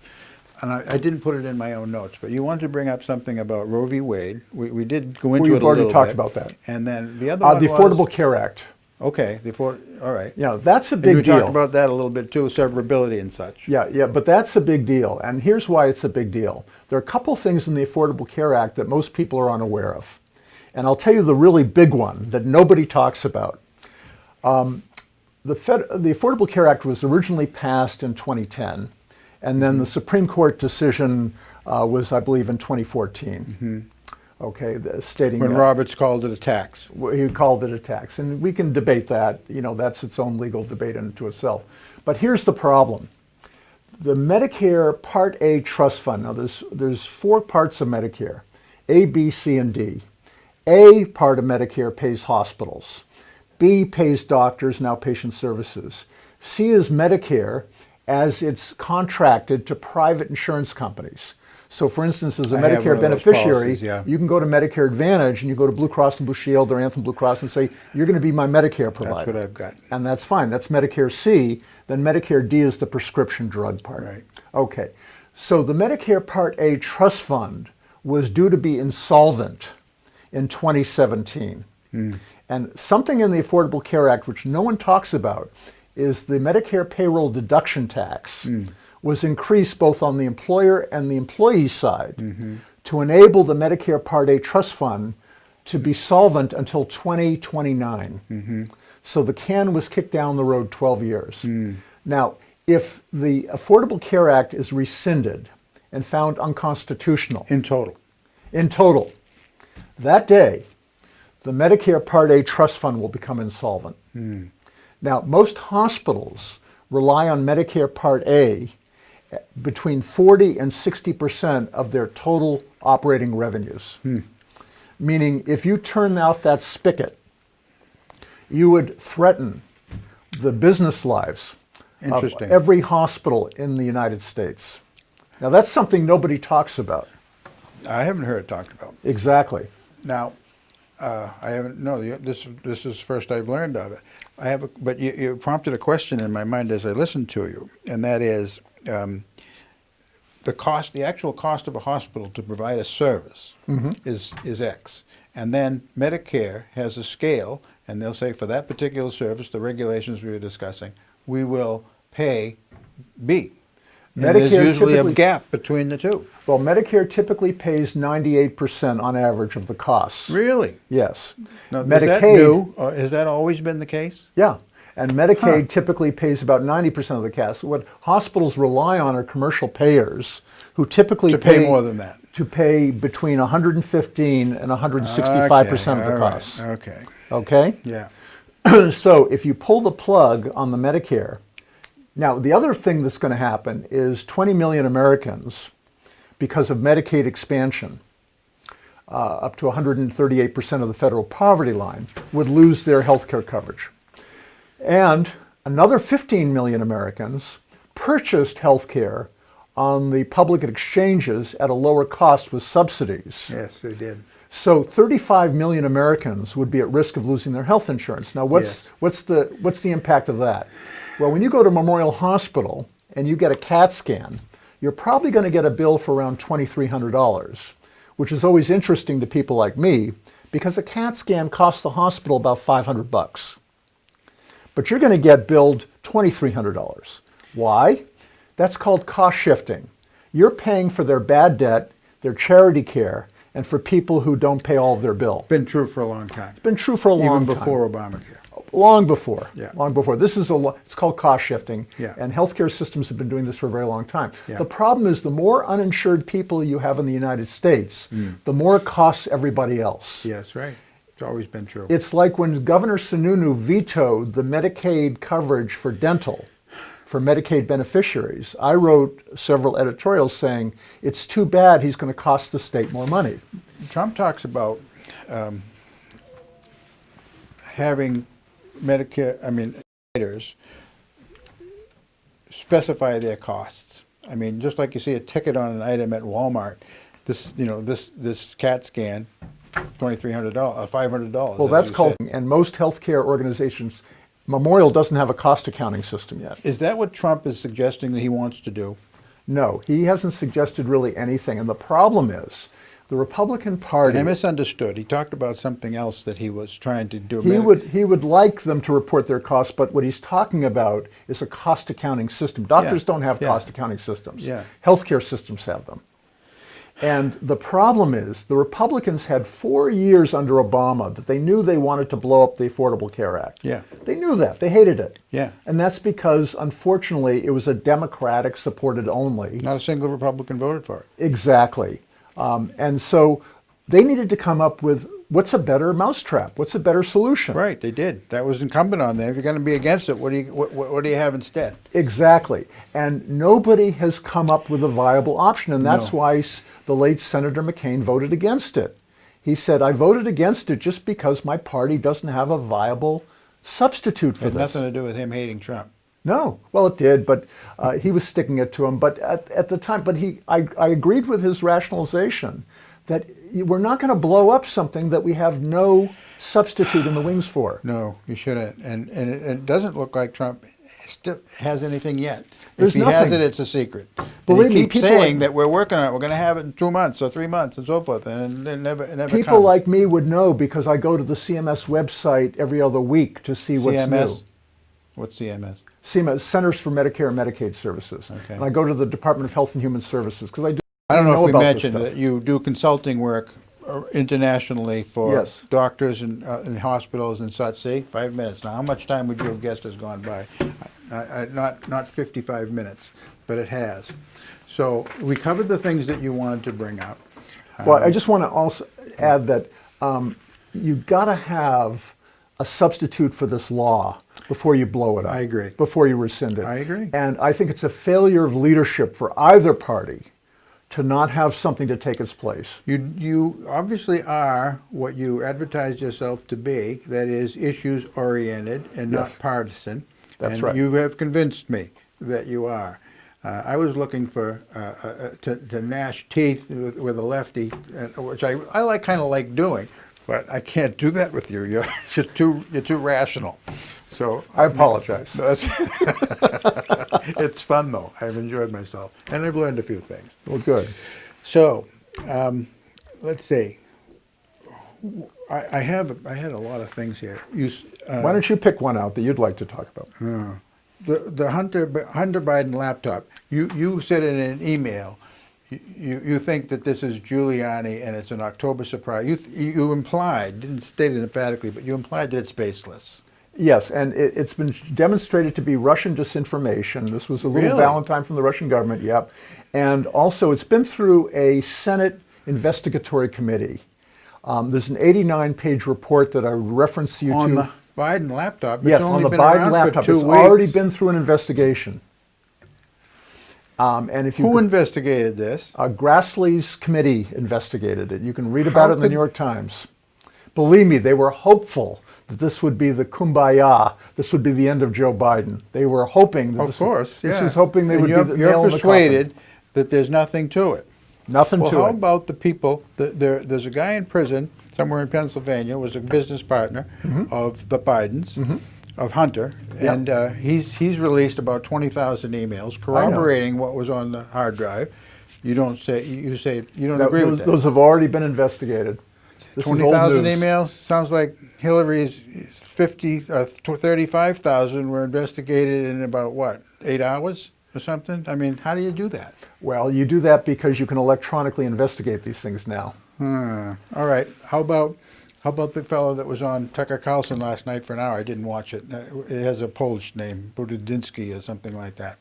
and I didn't put it in my own notes, but you wanted to bring up something about Roe v. Wade. We did go into it a little bit. We've already talked about that. And then the other one The was, Affordable Care Act. Okay, all right. Yeah, that's a And big we deal. talked about that a little bit too, severability and such. Yeah, but that's a big deal. And here's why it's a big deal. There are a couple things in the Affordable Care Act that most people are unaware of. And I'll tell you the really big one that nobody talks about. The Affordable Care Act was originally passed in 2010, and then the Supreme Court decision was, I believe, in 2014. Okay, stating When that. Roberts called it a tax. He called it a tax, and we can debate that. You know, that's its own legal debate unto itself. But here's the problem: the Medicare Part A trust fund. Now, there's four parts of Medicare: A, B, C, and D. A part of Medicare pays hospitals. B pays doctors, now patient services. C is Medicare as it's contracted to private insurance companies. So for instance, as a I have Medicare one of those beneficiary, policies, yeah. you can go to Medicare Advantage and you go to Blue Cross and Blue Shield or Anthem Blue Cross and say, you're going to be my Medicare provider. That's what I've got. And that's fine. That's Medicare C. Then Medicare D is the prescription drug part. Right. Okay. So the Medicare Part A trust fund was due to be insolvent in 2017. And something in the Affordable Care Act, which no one talks about, is the Medicare payroll deduction tax was increased both on the employer and the employee side to enable the Medicare Part A trust fund to be solvent until 2029. So the can was kicked down the road 12 years. Now, if the Affordable Care Act is rescinded and found unconstitutional In total. that day, the Medicare Part A trust fund will become insolvent. Now, most hospitals rely on Medicare Part A between 40 and 60% of their total operating revenues. Meaning, if you turn off that spigot, you would threaten the business lives of Interesting. every hospital in the United States. Now, that's something nobody talks about. I haven't heard it talked about. Exactly. Now, I haven't. No, this is first I've learned of it. But you prompted a question in my mind as I listened to you, and that is the actual cost of a hospital to provide a service is X, and then Medicare has a scale, and they'll say for that particular service, the regulations we were discussing, we will pay B. And there's usually a gap between the two. Well, Medicare typically pays 98% on average of the costs. Really? Yes. Now, is that new, or has that always been the case? Yeah. And Medicaid typically pays about 90% of the costs. What hospitals rely on are commercial payers who typically To pay more than that. To pay between 115 and 165% of the costs. Okay. Okay? Yeah. So if you pull the plug on the Medicare, now the other thing that's going to happen is 20 million Americans, because of Medicaid expansion, up to 138% of the federal poverty line, would lose their health care coverage. And another 15 million Americans purchased health care on the public exchanges at a lower cost with subsidies. Yes, they did. So 35 million Americans would be at risk of losing their health insurance. Now, what's the impact of that? Well, when you go to Memorial Hospital and you get a CAT scan, you're probably going to get a bill for around $2,300, which is always interesting to people like me because a CAT scan costs the hospital about $500. But you're going to get billed $2,300. Why? That's called cost shifting. You're paying for their bad debt, their charity care, and for people who don't pay all of their bill. Been true for a long time. It's been true for a long time. Even before Obamacare. Long before. Yeah. Long before. It's called cost shifting. Yeah. And healthcare systems have been doing this for a very long time. Yeah. The problem is the more uninsured people you have in the United States, the more it costs everybody else. Yes, right. It's always been true. It's like when Governor Sununu vetoed the Medicaid coverage for dental for Medicaid beneficiaries. I wrote several editorials saying it's too bad he's going to cost the state more money. Trump talks about having Medicare, specify their costs. I mean, just like you see a ticket on an item at Walmart, this CAT scan, $2,300, $500. Well, that's called, and most healthcare organizations, Memorial doesn't have a cost accounting system yet. Is that what Trump is suggesting that he wants to do? No, he hasn't suggested really anything. And the problem is, the Republican Party... And I misunderstood. He talked about something else that he was trying to do. He would like them to report their costs, but what he's talking about is a cost accounting system. Doctors don't have cost accounting systems. Yeah. Healthcare systems have them. And the problem is, the Republicans had 4 years under Obama that they knew they wanted to blow up the Affordable Care Act. Yeah. They knew that. They hated it. Yeah. And that's because, unfortunately, it was a Democratic supported only. Not a single Republican voted for it. Exactly. And so they needed to come up with what's a better mousetrap? What's a better solution? Right, they did. That was incumbent on them. If you're going to be against it, what do you have instead? Exactly. And nobody has come up with a viable option, and that's why the late Senator McCain voted against it. He said, I voted against it just because my party doesn't have a viable substitute for It this. has nothing to do with him hating Trump. No, well, it did, but he was sticking it to him. But at the time, I agreed with his rationalization that we're not going to blow up something that we have no substitute in the wings for. No, you shouldn't. And it doesn't look like Trump still has anything yet. There's if he nothing. has it, it's a secret. Believe and me, he keeps people saying like, that we're working on it. We're going to have it in 2 months or 3 months and so forth, and it never people comes. like me would know because I go to the CMS website every other week to see what's CMS? new. What's CMS? CMS, Centers for Medicare and Medicaid Services. Okay. And I go to the Department of Health and Human Services because I don't know if we about this mentioned stuff. that you do consulting work internationally for Yes. doctors and hospitals and such. See, 5 minutes. Now, how much time would you have guessed has gone by? Not 55 minutes, but it has. So we covered the things that you wanted to bring up. Well, I just want to also add that you've got to have a substitute for this law before you blow it up. I agree. Before you rescind it. I agree. And I think it's a failure of leadership for either party to not have something to take its place. You obviously are what you advertised yourself to be, that is issues-oriented and Yes. not partisan. That's and right. You have convinced me that you are. I was looking for to gnash teeth with a lefty, which I kind of like doing, but I can't do that with you. You're too rational. So I apologize. It's fun though. I've enjoyed myself, and I've learned a few things. Well, good. So, let's see. I had a lot of things here. Why don't you pick one out that you'd like to talk about? The Hunter Biden laptop. You said in an email, you think that this is Giuliani and it's an October surprise. You implied, didn't state it emphatically, but you implied that it's baseless. Yes, and it's been demonstrated to be Russian disinformation. This was a little Really? Valentine from the Russian government, yep. And also, it's been through a Senate investigatory committee. There's an 89-page report that I referenced you On to. the Biden laptop. It's Yes, only on the been Biden around laptop. For 2 It's weeks. already been through an investigation. And if you Who investigated this? Grassley's committee investigated it. You can read about it in the could- New York Times. Believe me, they were hopeful that this would be the kumbaya. This would be the end of Joe Biden. They were hoping that Of course, this yeah. is hoping they And would you're, be the you're nail in the persuaded coffin. that there's nothing to it. Nothing Well, to how it. about the people? There's a guy in prison somewhere in Pennsylvania, was a business partner of the Bidens, of Hunter, Yep. and he's released about 20,000 emails corroborating what was on the hard drive. You don't say you don't agree with that. Those have already been investigated. This is old 20,000 news. emails sounds like Hillary's 35,000 were investigated in about what, 8 hours or something? I mean, how do you do that? Well, you do that because you can electronically investigate these things now. All right. How about the fellow that was on Tucker Carlson last night for an hour? I didn't watch it. It has a Polish name, Budynsky or something like that.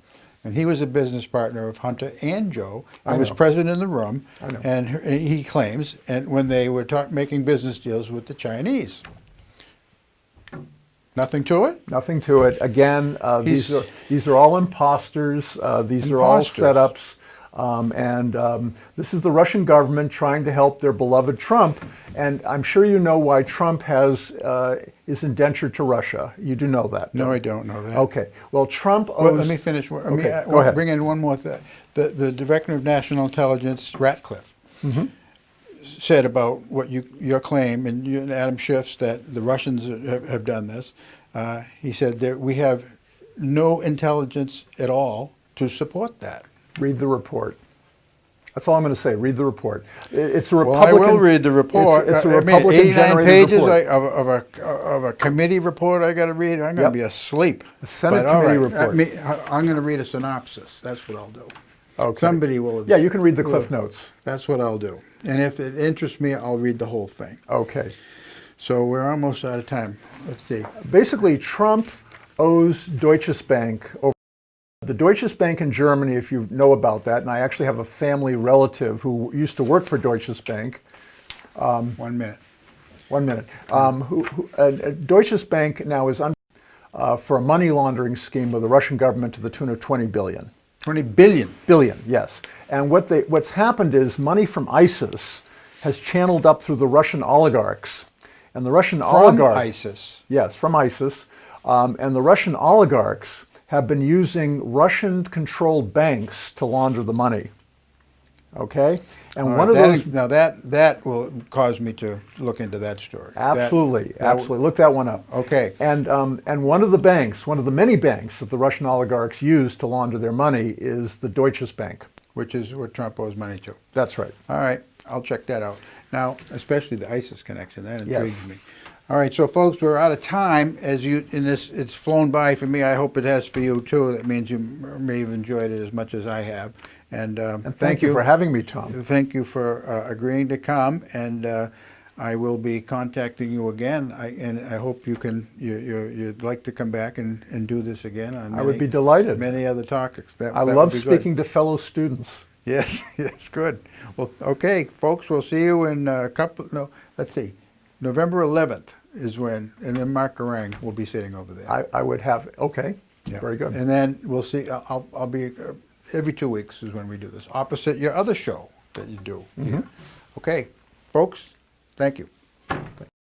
And he was a business partner of Hunter and Joe. I And was know. present in the room. I know. And he claims, and when they were making business deals with the Chinese. Nothing to it? Nothing to it. Again, these are all imposters. These are all Imposters. setups. This is the Russian government trying to help their beloved Trump. And I'm sure you know why Trump is indentured to Russia. You do know that. No, I don't know that. Okay. Well, Trump owes... Well, let me finish. Let me Okay, go ahead. bring in one more thing. The Director of National Intelligence, Ratcliffe, said about what your claim, and you and Adam Schiff's, that the Russians have done this. He said that we have no intelligence at all to support that. Read the report. That's all I'm going to say. Read the report. It's a Well, Republican... I will read the report. It's a I mean, 89 Republican-generated pages report. of a committee report I got to read. I'm going to Yep. be asleep. A Senate But all committee right, report. I'm going to read a synopsis. That's what I'll do. Okay. Somebody will. Yeah, you can read the Cliff Notes. That's what I'll do. And if it interests me, I'll read the whole thing. Okay. So we're almost out of time. Let's see. Basically, Trump owes Deutsche Bank over. The Deutsche Bank in Germany, if you know about that, and I actually have a family relative who used to work for Deutsche Bank. 1 minute. 1 minute. Deutsche Bank now is under for a money laundering scheme with the Russian government to the tune of 20 billion. 20 billion. Billion, yes. And what's happened is money from ISIS has channeled up through the Russian oligarchs. And the Russian From oligarchs... ISIS. Yes, from ISIS. And the Russian oligarchs have been using Russian-controlled banks to launder the money. Okay? And All one right, of those... Now that will cause me to look into that story. Absolutely, absolutely. Look that one up. Okay. And one of the banks, one of the many banks that the Russian oligarchs use to launder their money is the Deutsche Bank. Which is what Trump owes money to. That's right. All right, I'll check that out. Now, especially the ISIS connection, that intrigues Yes. me. All right, so folks, we're out of time. It's flown by for me. I hope it has for you too. That means you may have enjoyed it as much as I have. And Thank you for having me, Tom. Thank you for agreeing to come. And I will be contacting you again. I hope you'd like to come back and do this again. On I would be delighted. Many other topics. I That love would be good. speaking to fellow students. Yes, yes, good. Well, okay, folks, we'll see you in November 11th is when, and then Mark Garang will be sitting over there. I would have, okay, Yeah. very good. And then we'll see, I'll be every 2 weeks is when we do this, opposite your other show that you do. Okay, folks, thank you.